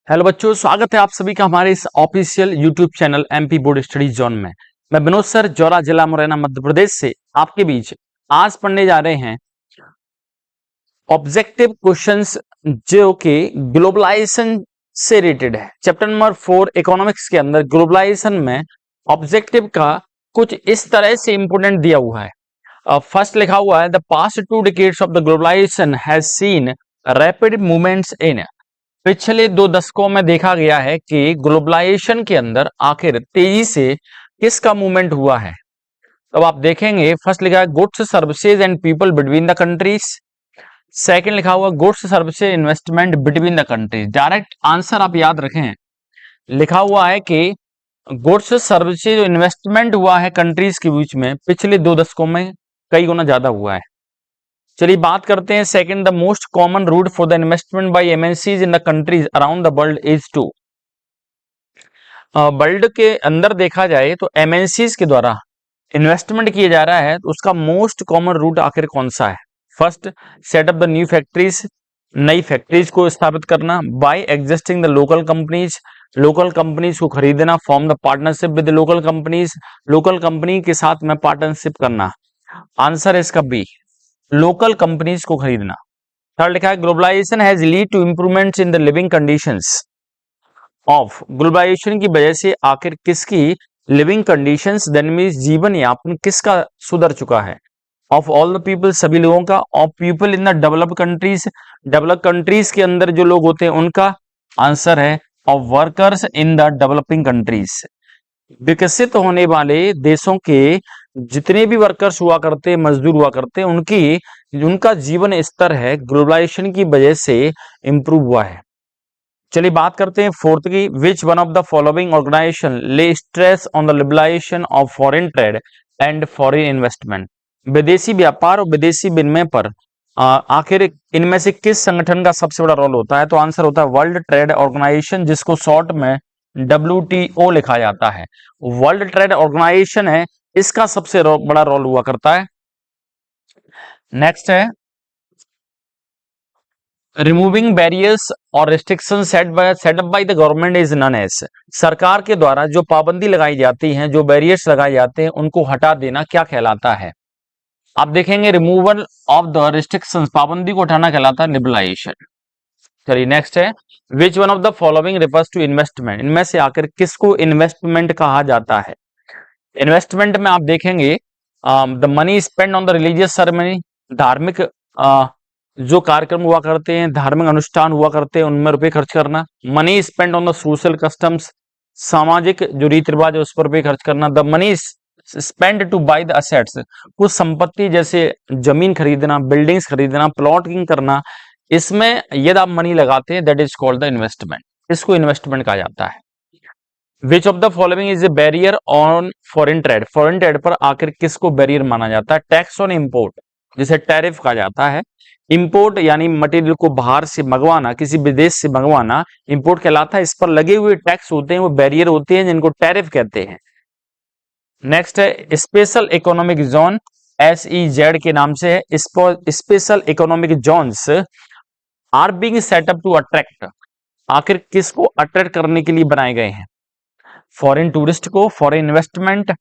Hello बच्चों, स्वागत है आप सभी का हमारे इस official YouTube channel MP board study zone में। मैं विनोद सर, जौरा जिला मुरैना मध्य प्रदेश से आपके बीच आज पढ़ने जा रहे हैं ऑब्जेक्टिव क्वेश्चंस जो कि ग्लोबलाइजेशन से रिलेटेड है। चैप्टर नंबर 4 इकोनॉमिक्स के अंदर ग्लोबलाइजेशन में ऑब्जेक्टिव का कुछ इस तरह से इंपोर्टेंट दिया हुआ है। फर्स्ट लिखा हुआ है the past 2 decades of the globalisation has seen rapid movements in. पिछले 2 दशकों में देखा गया है कि ग्लोबलाइजेशन के अंदर आखिर तेजी से किसका मूवमेंट हुआ है। अब आप देखेंगे फर्स्ट लिखा है goods services and people between the countries. Second लिखा हुआ goods services investment between the countries. Direct answer आप याद रखें, लिखा हुआ है कि गुड्स सर्विसेज इन्वेस्टमेंट हुआ है कंट्रीज के बीच में पिछले 2 दशकों में कई गुना ज्यादा हुआ है। चलिए बात करते हैं second the most common route for the investment by MNCs in the countries around the world is two. World के अंदर देखा जाए तो एमएनसीज के द्वारा इन्वेस्टमेंट किया जा रहा है तो उसका मोस्ट कॉमन रूट आखिर कौन सा है। First, set up the new factories, नई फैक्ट्रीज को स्थापित करना। By existing the local companies को खरीदना। Form the partnership with local companies, local company के साथ में पार्टनरशिप करना। आंसर है इसका बी, लोकल कंपनीज को खरीदना। थर्ड लिखा है globalisation has lead to improvements in the living conditions of. Globalisation की वजह से आखिर किसकी लिविंग कंडीशंस दैनिक जीवन यापन किसका सुधर चुका है। ऑफ ऑल द पीपल, सभी लोगों का। Of people in the developed countries, develop countries के अंदर जो लोग होते हैं उनका। आंसर है of workers in the developing countries. विकसित होने वाले देशों के जितने भी वर्कर्स हुआ करते, मजदूर हुआ करते, उनका जीवन स्तर है ग्लोबलाइजेशन की वजह से इंप्रूव हुआ है। चलिए बात करते हैं फोर्थ की, which one of the following organisation lay stress on the liberalisation of foreign trade and foreign investment. विदेशी व्यापार और विदेशी विनिमय पर आखिर इनमें से किस संगठन का सबसे बड़ा रोल होता है। तो आंसर होता है वर्ल्ड ट्रेड ऑर्गेनाइजेशन, जिसको शॉर्ट में WTO लिखा जाता है। वर्ल्ड ट्रेड ऑर्गेनाइजेशन है, इसका सबसे बड़ा रोल हुआ करता है। नेक्स्ट है रिमूविंग बैरियर्स और restriction set up by the government is known as. सरकार के द्वारा जो पाबंदी लगाई जाती हैं, जो बैरियर्स लगाए जाते हैं, उनको हटा देना क्या कहलाता है। आप देखेंगे रिमूवल ऑफ द रिस्ट्रिक्शंस, पाबंदी को हटाना कहलाता है लिबरलाइजेशन। चलिए नेक्स्ट है which one of the following refers to investment. इनमें से आखिर किसको इन्वेस्टमेंट कहा जाता है। इन्वेस्टमेंट में आप देखेंगे the money spend on the religious ceremony, धार्मिक जो कार्यक्रम हुआ करते हैं, धार्मिक अनुष्ठान हुआ करते हैं, उनमें रुपए खर्च करना। Money spend on the social customs, सामाजिक जो रीति रिवाज है उस पर रुपए खर्च करना। The money spend to buy the assets, कुछ संपत्ति जैसे जमीन खरीदना, बिल्डिंग्स खरीदना, प्लॉटिंग करना, इसमें यदि आप मनी लगाते हैं that is called the investment, इसको इन्वेस्टमेंट कहा जाता है। विच of the following is A barrier on foreign trade, foreign trade पर आखिर किसको बैरियर माना जाता है। टैक्स ऑन इंपोर्ट, जिसे टैरिफ कहा जाता है। इंपोर्ट यानी मटेरियल को बाहर से मंगवाना, किसी विदेश से मंगवाना इंपोर्ट कहलाता है। इस पर लगे हुए टैक्स होते हैं वो बैरियर होते हैं, जिनको टैरिफ कहते हैं। नेक्स्ट है स्पेशल इकोनॉमिक जोन, SEZ के नाम से है। Special economic zones are being set up to attract, आखिर किसको अट्रैक्ट करने के लिए बनाए गए हैं। फॉरेन टूरिस्ट को, फॉरेन इन्वेस्टमेंट।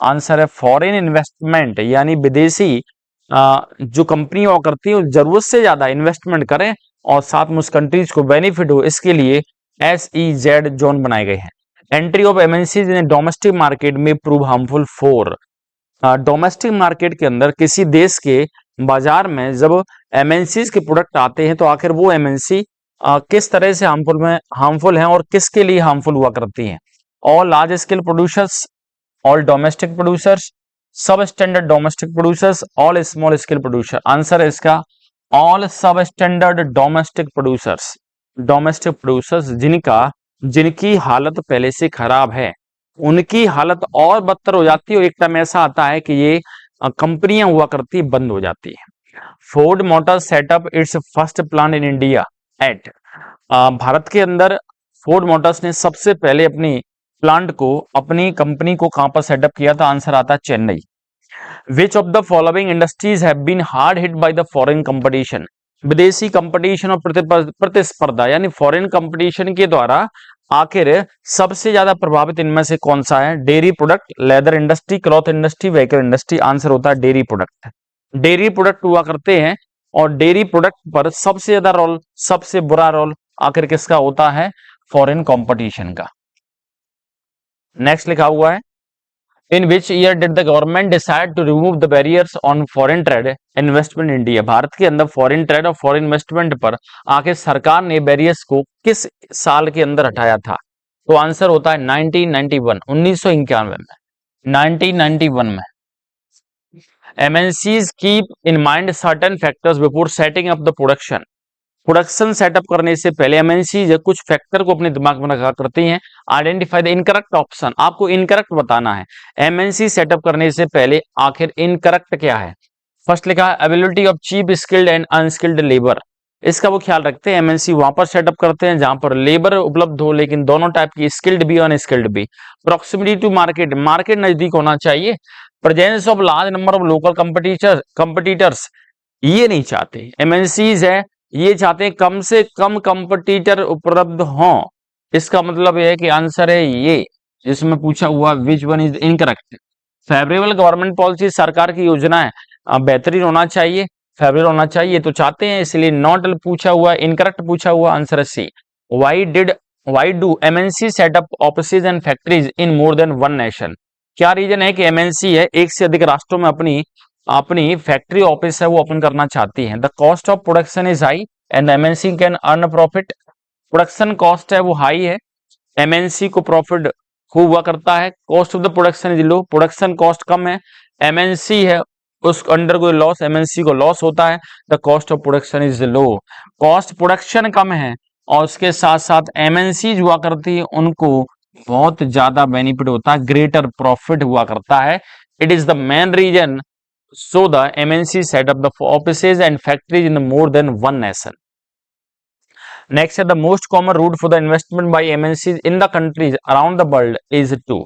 आंसर है फॉरेन इन्वेस्टमेंट, यानी विदेशी जो कंपनी हुआ करती है जरूरत से ज्यादा इन्वेस्टमेंट करें और साथ में उस कंट्रीज को बेनिफिट हो, इसके लिए SEZ जोन बनाए गए हैं। Entry of MNCs in domestic market में prove harmful for. Domestic market के अंदर किसी देश के बाजार में जब MNCs के प्रोडक्ट आते हैं तो आखिर वो MNC किस तरह से हार्मफुल हैं और किसके लिए हार्मफुल हुआ करती हैं। All large scale producers, all domestic producers, substandard domestic producers, all small scale producer. Answer है इसका all substandard domestic producers. Domestic producers जिनकी हालत पहले से खराब है, उनकी हालत और बदतर हो जाती है और एक टाइम ऐसा आता है कि ये कंपनियां हुआ करती बंद हो जाती है। Ford motor setup it's first plant in India at. Bharat के अंदर फोर्ड मोटर्स ने सबसे पहले अपनी प्लांट को, अपनी कंपनी को कहां पर सेटअप किया था। आंसर आता है Chennai. Which of the following industries have been hard hit by the foreign competition. विदेशी कंपटीशन और प्रतिस्पर्धा यानी फॉरेन कंपटीशन के द्वारा आखिर सबसे ज्यादा प्रभावित इनमें से कौन सा है? Dairy product, leather industry, cloth industry, vehicle industry. Answer होता है डेयरी प्रोडक्ट। डेयरी प्रोडक्ट हुआ करते हैं और डेयरी प्रोडक्ट पर सबसे ज्यादा रोल, सबसे बुरा रोल आखिर किसका होता है? फॉरेन कंपटीशन का। नेक्स्ट लिखा हुआ है, in which year did the government decide to remove the barriers on foreign trade investment India? भारत के अंदर फॉरेन ट्रेड और फॉरेन इन्वेस्टमेंट पर आखिर सरकार ने बैरियर्स को किस साल के अंदर हटाया था? तो आंसर होता है 1991, 1991 में। 1991 में। MNCs keep in mind certain factors before setting up the production. Production setup करने से पहले एमएनसी कुछ फैक्टर को अपने दिमाग में रखा करती हैं। आइडेंटिफाई द इनकरेक्ट ऑप्शन, आपको इनकरेक्ट बताना है। एमएनसी सेटअप करने से पहले आखिर इनकरेक्ट क्या है? फर्स्ट लिखा है availability of cheap skilled and unskilled labour. इसका वो ख्याल रखते हैं, एमएनसी वहां पर सेटअप करते हैं जहां पर लेबर उपलब्ध हो लेकिन दोनों टाइप की, स्किल्ड भी और अनस्किल्ड भी। प्रॉक्सिमिटी टू मार्केट, मार्केट नजदीक होना चाहिए। Presence of large number of local competitors, ये नहीं चाहते एमएनसीज है, ये चाहते हैं कम से कम कंपटीटर उपलब्ध हों। इसका मतलब यह है कि आंसर है ये, जिसमें पूछा हुआ which one is incorrect. Favourable government policy, सरकार की योजनाएं बेहतरीन होना चाहिए, फेवरेबल होना चाहिए तो चाहते हैं, इसलिए नॉट पूछा हुआ, इनकरेक्ट पूछा हुआ, आंसर है C. Why do MNC set up offices and factories in more than one nation? क्या रीजन है कि एमएनसी है एक से अधिक राष्ट्रों में अपनी फैक्ट्री ऑफिस है वो ओपन करना चाहती है? The cost of production is high and MNC can earn profit. Production cost है वो हाई है, एमएनसी को प्रॉफिट खूब हुआ करता है। Cost of the production is low, production cost कम है, एमएनसी है उस अंडर कोई लॉस, एमएनसी को लॉस होता है। The cost of production is low, cost production कम है और उसके साथ साथ एमएनसी हुआ करती है उनको बहुत ज्यादा बेनिफिट होता है, ग्रेटर प्रॉफिट हुआ करता है। It is the main reason so the MNC set up the offices and factories in more than one nation. Next, the most common route for the investment by MNCs in the countries around the world is to.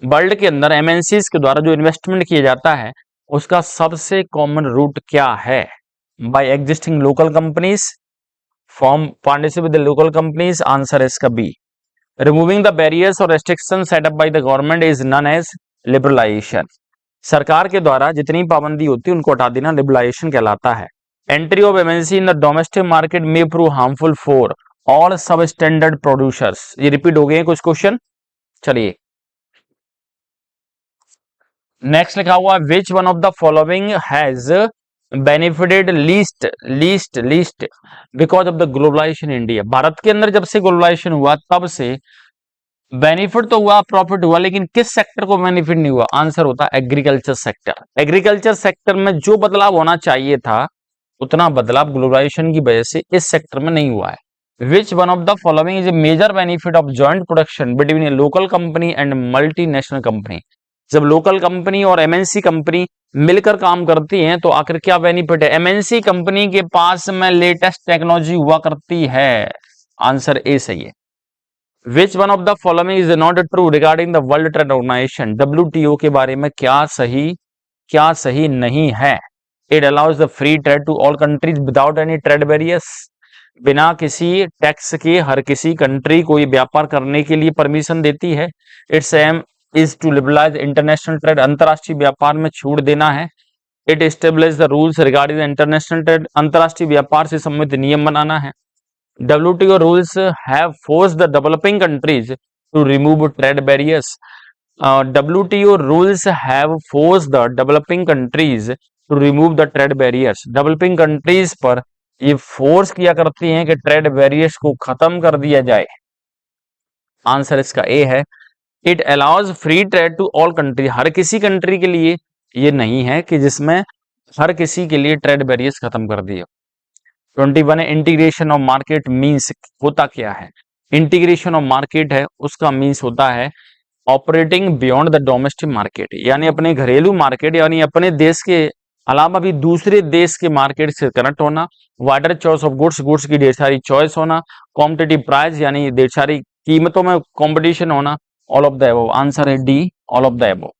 World के अंदर MNCs के द्वारा जो investment किया जाता है उसका सबसे कॉमन रूट क्या है? By existing local companies, form partnership with local companies, answer है इसका बी। रिमूविंग द बैरियर्स और restriction set up by the government is known as liberalisation. सरकार के द्वारा जितनी पाबंदी होती है उनको हटा देना लिबरलाइजेशन कहलाता है। Entry of MNC in the domestic market may prove harmful for all substandard producers. ये रिपीट हो गए हैं कुछ क्वेश्चन। चलिए नेक्स्ट लिखा हुआ which one of the following has benefited least because of the globalisation India. भारत के अंदर जब से ग्लोबलाइजेशन हुआ तब से बेनिफिट तो हुआ, प्रॉफिट हुआ, लेकिन किस सेक्टर को बेनिफिट नहीं हुआ? आंसर होता है एग्रीकल्चर सेक्टर। एग्रीकल्चर सेक्टर में जो बदलाव होना चाहिए था उतना बदलाव ग्लोबलाइजेशन की वजह से इस सेक्टर में नहीं हुआ है। Which one of the following is a major benefit of joint production between a local company and multinational company? जब लोकल कंपनी और एमएनसी कंपनी मिलकर काम करती हैं तो आखिर क्या बेनिफिट है? एमएनसी कंपनी के पास में लेटेस्ट टेक्नोलॉजी हुआ करती है, आंसर ए सही है। Which one of the following is not true regarding the World Trade Organization? WTO के बारे में क्या सही नहीं है? It allows the free trade to all countries without any trade barriers. बिना किसी टैक्स के हर किसी कंट्री को ये व्यापार करने के लिए परमिशन देती है। Its aim is to liberalize international trade. अंतर्राष्ट्रीय व्यापार में छूट देना है। It establishes the rules regarding the international trade. अंतर्राष्ट्रीय व्यापार से संबंधित नियम बनाना है। WTO rules have forced the developing countries to remove trade barriers. WTO rules have forced the developing countries to remove the trade barriers. Developing countries पर ये force किया करती हैं कि ट्रेड बैरियर्स को खत्म कर दिया जाए, आंसर इसका ए है। It allows free trade to all country, हर किसी कंट्री के लिए ये नहीं है कि जिसमें हर किसी के लिए ट्रेड बैरियर्स खत्म कर दिए। 21 है इंटीग्रेशन ऑफ मार्केट मींस होता क्या है? इंटीग्रेशन ऑफ मार्केट है उसका मींस होता है operating beyond the domestic market, यानी अपने घरेलू मार्केट यानी अपने देश के अलावा भी दूसरे देश के मार्केट से कनेक्ट होना। वाइडर चॉइस ऑफ गुड्स की ढेर सारी चॉइस होना। कॉम्पिटिटिव प्राइस यानी ढेर सारी कीमतों में कॉम्पिटिशन होना। All of the above, answer है D, all of the above.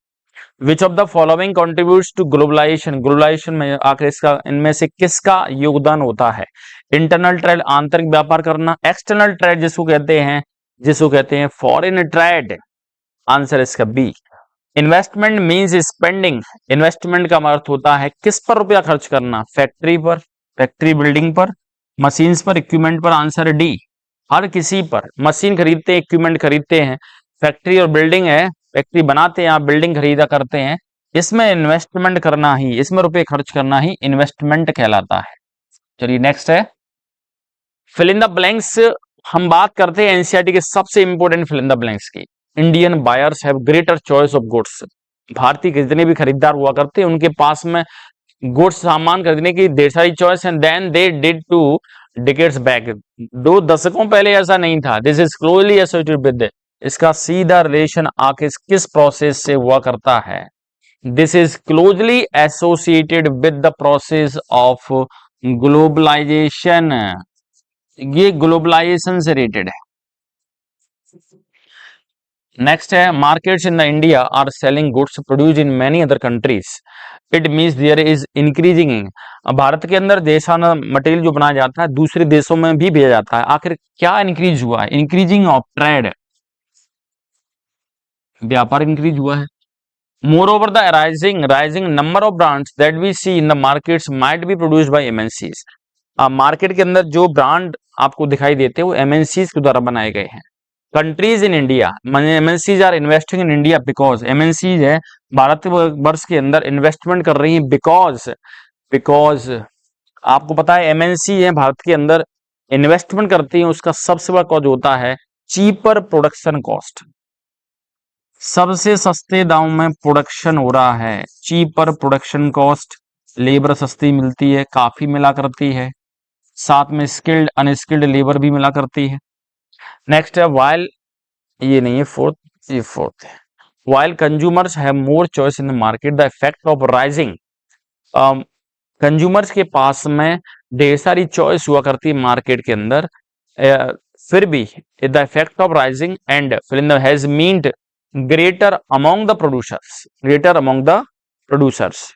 Which of the following contributes to globalisation, globalisation में आखिर इसका इनमें से किसका योगदान होता है? इंटरनल ट्रेड, आंतरिक व्यापार करना, एक्सटर्नल ट्रेड जिसको कहते हैं फॉरेन ट्रेड, आंसर इसका B. Investment means spending, investment का अर्थ होता है किस पर रुपया खर्च करना? फैक्ट्री पर, फैक्ट्री बिल्डिंग पर, मशीन्स पर, इक्विपमेंट पर, आंसर डी। हर किसी पर, मशीन खरीदते हैं, इक्विपमेंट खरीदते हैं, फैक्ट्री और बिल्डिंग है, फैक्ट्री बनाते हैं, आप बिल्डिंग खरीदा करते हैं, इसमें इन्वेस्टमेंट करना ही, इसमें रुपए खर्च करना ही इन्वेस्टमेंट कहलाता है। चलिए नेक्स्ट है फिल इन द ब्लैंक्स। हम बात करते हैं एनसीईआरटी के सबसे important fill in the blanks की। Indian buyers have greater choice of goods, भारतीय जितने भी खरीदार हुआ करते हैं उनके पास में गुड्स सामान खरीदने की ढेर सारी choice and then they did two decades back, 2 दशकों पहले ऐसा नहीं था। This is closely associated with, इसका सीधा रिलेशन आके किस प्रोसेस से हुआ करता है? This is closely associated with the process of globalisation, ये ग्लोबलाइजेशन से रिलेटेड है। नेक्स्ट है markets in the India are selling goods produced in many other countries, it means there is increasing. भारत के अंदर जैसा मटेरियल जो बनाया जाता है दूसरे देशों में भी भेजा जाता है, आखिर क्या इंक्रीज हुआ है? इंक्रीजिंग ऑफ ट्रेड, व्यापार इंक्रीज हुआ है। Moreover the rising number of brands that we see in the markets might be produced by MNCs, market के अंदर जो ब्रांड आपको दिखाई देते हैं वो एमएनसीज के द्वारा बनाए गए हैं। Countries in India, MNCs are investing in India because, MNCs है भारत वर्ष के अंदर इन्वेस्टमेंट कर रही है बिकॉज आपको पता है एमएनसी है भारत के अंदर इन्वेस्टमेंट करती है, उसका सबसे बड़ा कॉज होता है चीपर प्रोडक्शन कॉस्ट, सबसे सस्ते दाम में प्रोडक्शन हो रहा है, चीपर प्रोडक्शन कॉस्ट, लेबर सस्ती मिलती है, काफी मिला करती है, साथ में स्किल्ड अनस्किल्ड लेबर भी मिला करती है। नेक्स्ट है वाइल, ये नहीं है फोर्थ, ये फोर्थ है। While consumers have more choice in the market the effect of rising, consumers के पास में ढेर सारी चॉइस हुआ करती है मार्केट के अंदर, फिर भी the effect of rising and has meant greater among the producers, greater among the producers.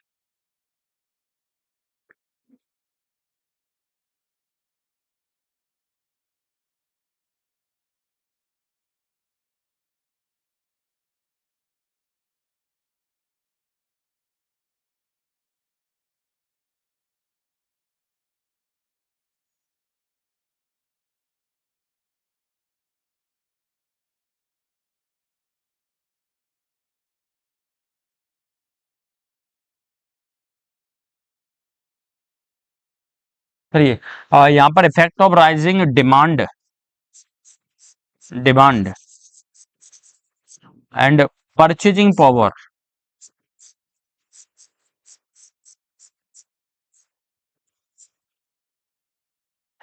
चलिए यहाँ पर effect of rising demand, demand and purchasing power,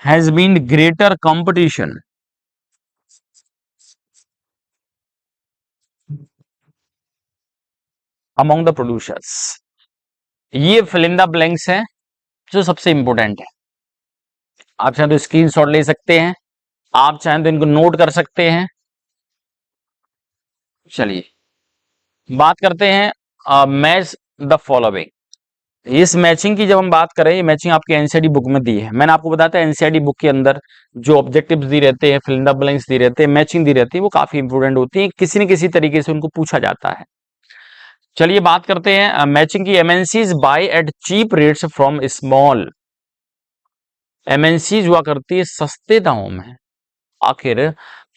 has been greater competition among the producers। ये fill in the blanks है जो सबसे important है। आप चाहें तो स्क्रीनशॉट ले सकते हैं, आप चाहें तो इनको नोट कर सकते हैं। चलिए बात करते हैं मैच द फॉलोइंग। इस मैचिंग की जब हम बात करें, ये मैचिंग आपकी एनसीईआरटी बुक में दी है। मैंने आपको बताया था एनसीईआरटी बुक के अंदर जो ऑब्जेक्टिव्स दी रहते हैं, फिल इन द ब्लैंक्स दी रहते हैं, मैचिंग दी रहती है, वो काफी इंपॉर्टेंट होती है, किसी न किसी तरीके से उनको पूछा जाता है। चलिए बात करते हैं मैचिंग की। MNCs buy at cheap rates from small, MNCs हुआ करती है सस्ते दामों में, आखिर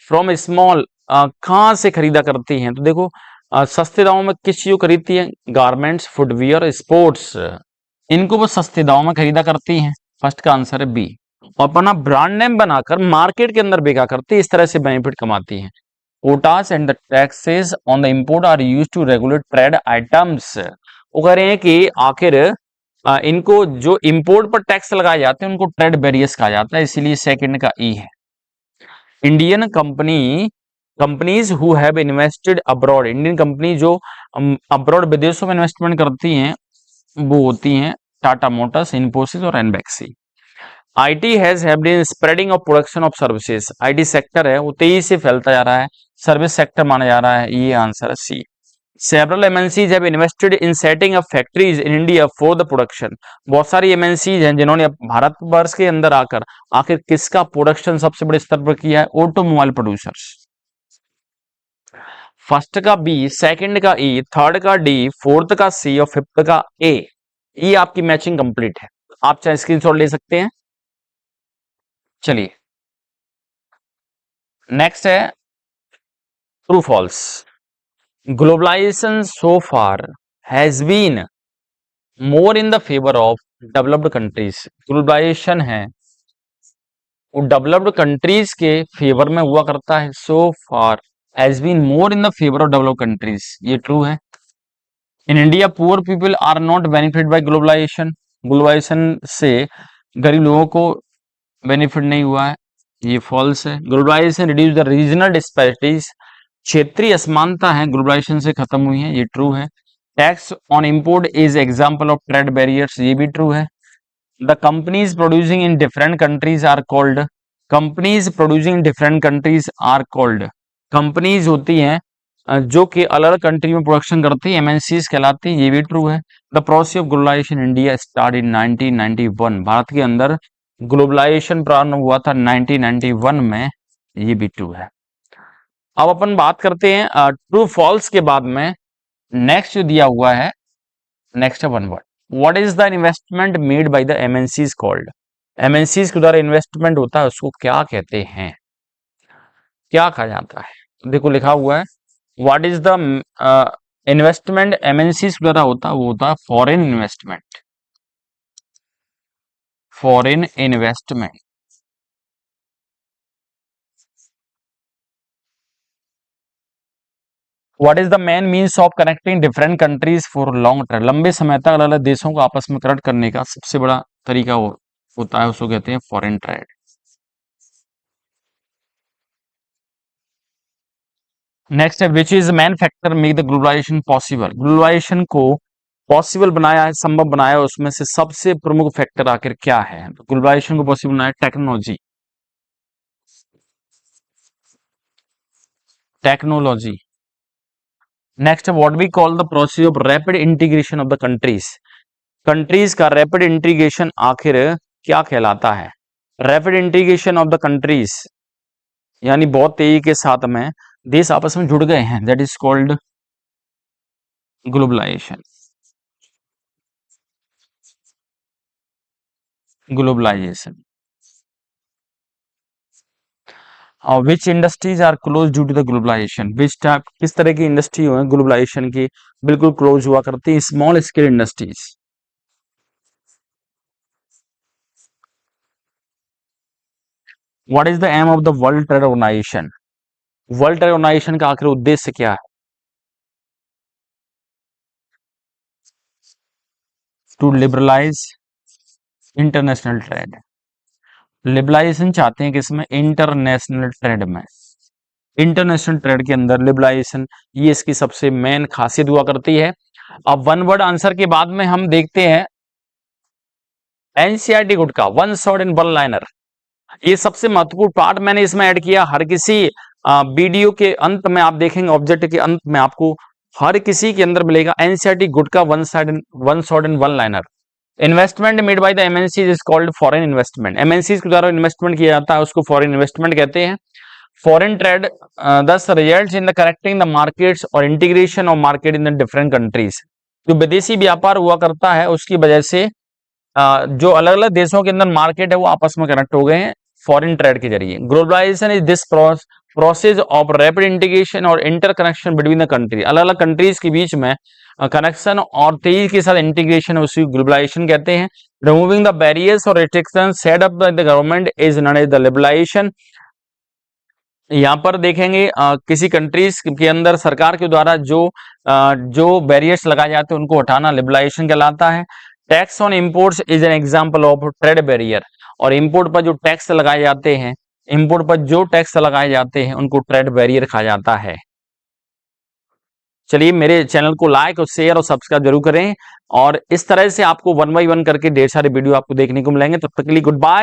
फ्रॉम स्मॉल कहां से खरीदा करती हैं? तो देखो सस्ते दामों में किस चीज को खरीदती है? गारमेंट्स, फुटवियर, स्पोर्ट्स, इनको वो सस्ते दामों में खरीदा करती हैं। फर्स्ट का आंसर है बी। और अपना ब्रांड नेम बनाकर मार्केट के अंदर बेचा करती है, इस तरह से बेनिफिट कमाती हैं। Quotas and the taxes on the import are used to regulate trade items। वो कह रहे हैं कि आखिर इनको जो इंपोर्ट पर टैक्स लगाए जाते हैं उनको ट्रेड बैरियर्स कहा जाता है, इसीलिए सेकंड का ई है। Indian companies who have invested abroad, Indian company जो अब्रॉड विदेशों में इन्वेस्टमेंट करती हैं वो होती हैं टाटा मोटर्स, इन्फोसिस और Ranbaxy. IT has helped in spreading of production of services, IT sector है वो तेजी से फैलता जा रहा है, सर्विस सेक्टर माना जा रहा है, ये आंसर है सी। Several MNCs have invested in setting up factories in India for the production. बहुत सारी MNCs हैं जिन्होंने भारतवर्ष के अंदर आकर आखिर किसका प्रोडक्शन सबसे बड़े स्तर पर किया है? Automobile producers. फर्स्ट का बी, सेकंड का ई, थर्ड का डी, फोर्थ का सी और फिफ्थ का ए। ये आपकी मैचिंग कंप्लीट है, आप चाहे स्क्रीनशॉट ले सकते हैं। चलिए नेक्स्ट है true false. Globalisation so far has been more in the favour of developed countries. Globalisation है वो डेवलप्ड कंट्रीज के फेवर में हुआ करता है। So far has been more in the favour of developed countries, ये ट्रू है। In India poor people are not benefit by globalisation. Globalisation से गरीब लोगों को बेनिफिट नहीं हुआ है, ये फॉल्स है। Globalisation reduce the regional disparities, क्षेत्रीय असमानता है ग्लोबलाइजेशन से खत्म हुई है, ये ट्रू है। Tax on import is example of trade barriers, ये भी ट्रू है। The companies producing in different countries are called, companies producing in different countries are called, companies होती हैं जो कि अलग अलग कंट्री में प्रोडक्शन करती है, एमएनसीज कहलाती है, ये भी ट्रू है। The process of globalisation India start in 1991, भारत के अंदर ग्लोबलाइजेशन प्रारंभ हुआ था 1991 में, ये भी ट्रू है। अब अपन बात करते हैं ट्रू फॉल्स के बाद में नेक्स्ट जो दिया हुआ है, नेक्स्ट है one word. What is the investment made by the MNCs called? MNCs के द्वारा इन्वेस्टमेंट होता है उसको क्या कहते हैं, क्या कहा जाता है? देखो लिखा हुआ है what is the investment MNCs के द्वारा होता है, वो होता है foreign investment. Foreign investment. What is the main means of connecting different countries for long term? लंबे समय तक अलग अलग देशों को आपस में कनेक्ट करने का सबसे बड़ा तरीका होता है, उसको कहते हैं फॉरेन ट्रेड। नेक्स्ट है which is main factor make the globalisation possible? Globalisation को पॉसिबल बनाया है, संभव बनाया है, उसमें से सबसे प्रमुख फैक्टर आखिर क्या है? तो ग्लोबलाइजेशन को पॉसिबल बनाया technology. Technology. Next what we call the process of rapid integration of the countries? Countries का रैपिड इंटीग्रेशन आखिर क्या कहलाता है? Rapid integration of the countries यानी बहुत तेजी के साथ में देश आपस में जुड़ गए हैं, that is called globalisation. Globalisation. Which industries are close due to the globalisation? Which type, किस तरह की इंडस्ट्री है ग्लोबलाइजेशन की बिल्कुल क्लोज हुआ करती है? Small scale industries. What is the aim of the world trade organisation? World trade organisation का आखिर उद्देश्य क्या है? To liberalise international trade. Liberalisation चाहते हैं किसमें? इंटरनेशनल ट्रेड में। इंटरनेशनल ट्रेड के अंदर लिबरलाइजेशन, ये इसकी सबसे मेन खासियत हुआ करती है। अब वन वर्ड आंसर के बाद में हम देखते हैं NCERT gutka one shot in one liner. ये सबसे महत्वपूर्ण पार्ट मैंने इसमें ऐड किया। हर किसी वीडियो के अंत में आप देखेंगे, ऑब्जेक्ट के अंत में आपको हर किसी के अंदर मिलेगा NCERT gutka one shot in one liner. Investment made by the MNCs is called foreign investment. MNCs के द्वारा इन्वेस्टमेंट किया जाता है उसको फॉरेन इन्वेस्टमेंट कहते हैं। Foreign trade thus results in the connecting the markets और integration of market in the different countries. जो विदेशी व्यापार हुआ करता है उसकी वजह से जो अलग अलग देशों के अंदर मार्केट है वो आपस में कनेक्ट हो गए हैं फॉरेन ट्रेड के जरिए। Globalisation is this process of rapid integration और interconnection between the country. अलग अलग कंट्रीज के बीच में कनेक्शन और तेजी के साथ इंटीग्रेशन है, उसी ग्लोबलाइजेशन कहते हैं। रिमूविंग द बैरियर्स और restriction set up by the government is known as the liberalisation. यहाँ पर देखेंगे किसी कंट्रीज के अंदर सरकार के द्वारा जो बैरियर्स लगाए जाते हैं उनको हटाना लिबरलाइजेशन कहलाता है। Tax on imports is an example of trade barrier. और इंपोर्ट पर जो टैक्स लगाए जाते हैं, इंपोर्ट पर जो टैक्स लगाए जाते हैं उनको ट्रेड बैरियर कहा जाता है। चलिए मेरे चैनल को लाइक और शेयर और सब्सक्राइब जरूर करें, और इस तरह से आपको वन बाई वन करके ढेर सारे वीडियो आपको देखने को मिलेंगे। तब तक के लिए गुड बाय।